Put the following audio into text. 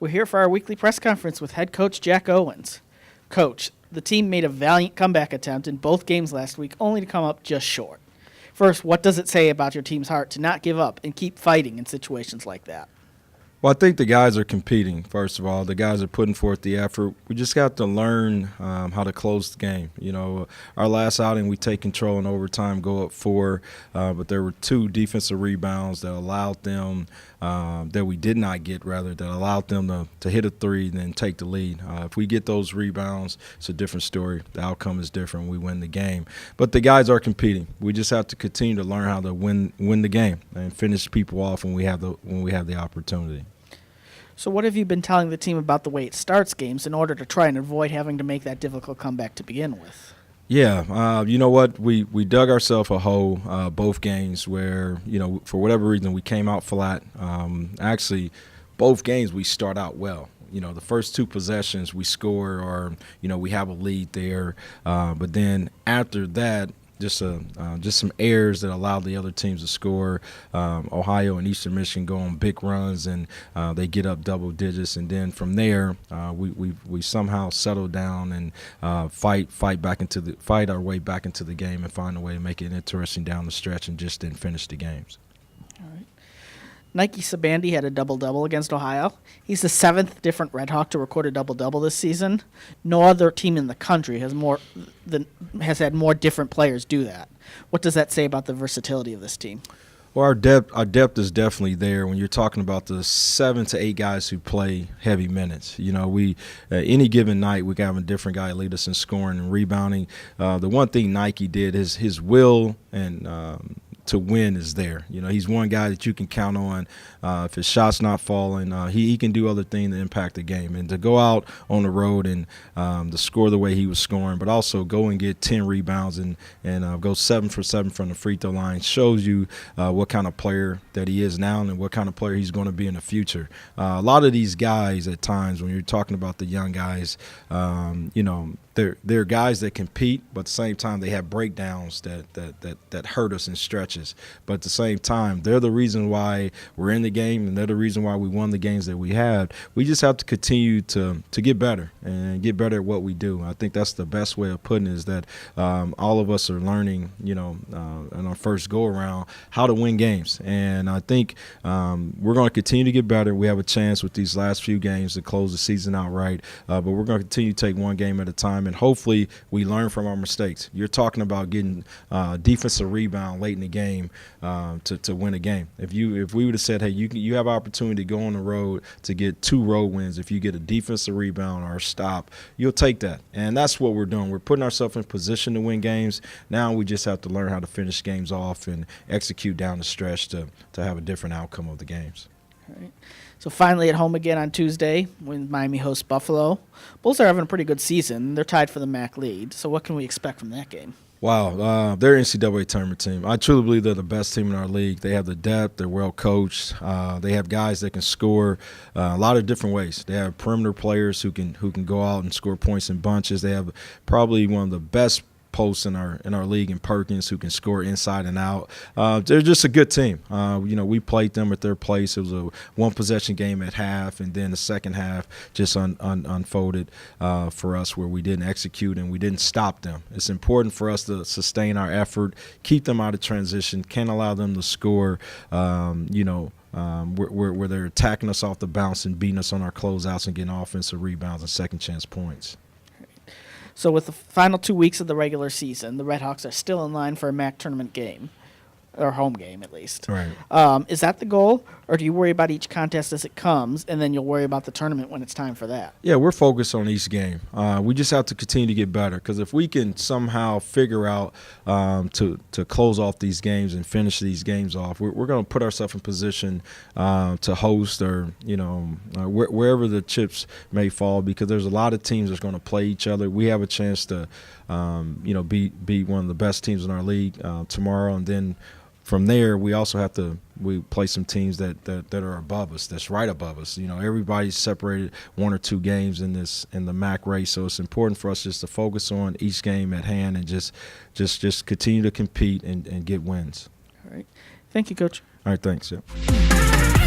We're here for our weekly press conference with head coach Jack Owens. Coach, the team made a valiant comeback attempt in both games last week, only to come up just short. First, what does it say about your team's heart to not give up and keep fighting in situations like that? Well, I think the guys are competing, first of all. The guys are putting forth the effort. We just got to learn how to close the game. You know, our last outing, we take control in overtime, go up 4, but there were 2 defensive rebounds that allowed them that we did not get, rather, that allowed them to hit a 3 and then take the lead. If we get those rebounds, it's a different story. The outcome is different. We win the game. But the guys are competing. We just have to continue to learn how to win the game and finish people off when we have the opportunity. So what have you been telling the team about the way it starts games in order to try and avoid having to make that difficult comeback to begin with? Yeah, you know what? We dug ourselves a hole both games where, you know, for whatever reason we came out flat. Actually, both games we start out well. You know, the first 2 possessions we score or, you know, we have a lead there. But then after that, just some errors that allowed the other teams to score. Ohio and Eastern Michigan go on big runs and they get up double digits, and then from there we somehow settle down and fight our way back into the game and find a way to make it interesting down the stretch and just didn't finish the games. All right. Nike Sabandi had a double-double against Ohio. He's the 7th different Red Hawk to record a double-double this season. No other team in the country has had more different players do that. What does that say about the versatility of this team? Well, our depth is definitely there when you're talking about the 7 to 8 guys who play heavy minutes. You know, we any given night we can have a different guy lead us in scoring and rebounding. The one thing Nike did is his will and to win is there. You know, he's one guy that you can count on. If his shot's not falling, he can do other things to impact the game. And to go out on the road and to score the way he was scoring, but also go and get 10 rebounds and go 7 for 7 from the free throw line shows you what kind of player that he is now and what kind of player he's going to be in the future. A lot of these guys at times when you're talking about the young guys, you know, they're guys that compete, but at the same time they have breakdowns that hurt us in stretches. But at the same time, they're the reason why we're in the game, and they're the reason why we won the games that we had. We just have to continue to get better and get better at what we do. I think that's the best way of putting it, is that all of us are learning, you know, in our first go-around how to win games. And I think we're going to continue to get better. We have a chance with these last few games to close the season out right, but we're going to continue to take one game at a time. And hopefully we learn from our mistakes. You're talking about getting defensive rebound late in the game to win a game. If we would have said, hey, you have opportunity to go on the road to get 2 road wins. If you get a defensive rebound or a stop, you'll take that. And that's what we're doing. We're putting ourselves in position to win games. Now we just have to learn how to finish games off and execute down the stretch to have a different outcome of the games. All right. So finally at home again on Tuesday when Miami hosts Buffalo. Bulls are having a pretty good season. They're tied for the MAC lead. So what can we expect from that game? Wow, they're an NCAA tournament team. I truly believe they're the best team in our league. They have the depth. They're well coached. They have guys that can score a lot of different ways. They have perimeter players who can go out and score points in bunches. They have probably one of the best posts in our league in Perkins, who can score inside and out. They're just a good team. You know, we played them at their place. It was a 1-possession game at half, and then the second half just unfolded for us where we didn't execute and we didn't stop them. It's important for us to sustain our effort, keep them out of transition, can't allow them to score, you know, where they're attacking us off the bounce and beating us on our closeouts and getting offensive rebounds and second chance points. So with the final 2 weeks of the regular season, the Red Hawks are still in line for a MAC tournament game, or home game at least. Right. Is that the goal, or do you worry about each contest as it comes, and then you'll worry about the tournament when it's time for that? Yeah, we're focused on each game. We just have to continue to get better, because if we can somehow figure out to close off these games and finish these games off, we're going to put ourselves in position to host or, you know, wherever the chips may fall, because there's a lot of teams that's going to play each other. We have a chance to, you know, be one of the best teams in our league tomorrow, and then from there, we also have to play some teams that are above us, that's right above us. You know, everybody's separated 1 or 2 games in the MAC race, so it's important for us just to focus on each game at hand and just continue to compete and get wins. All right. Thank you, Coach. All right, thanks. Yeah.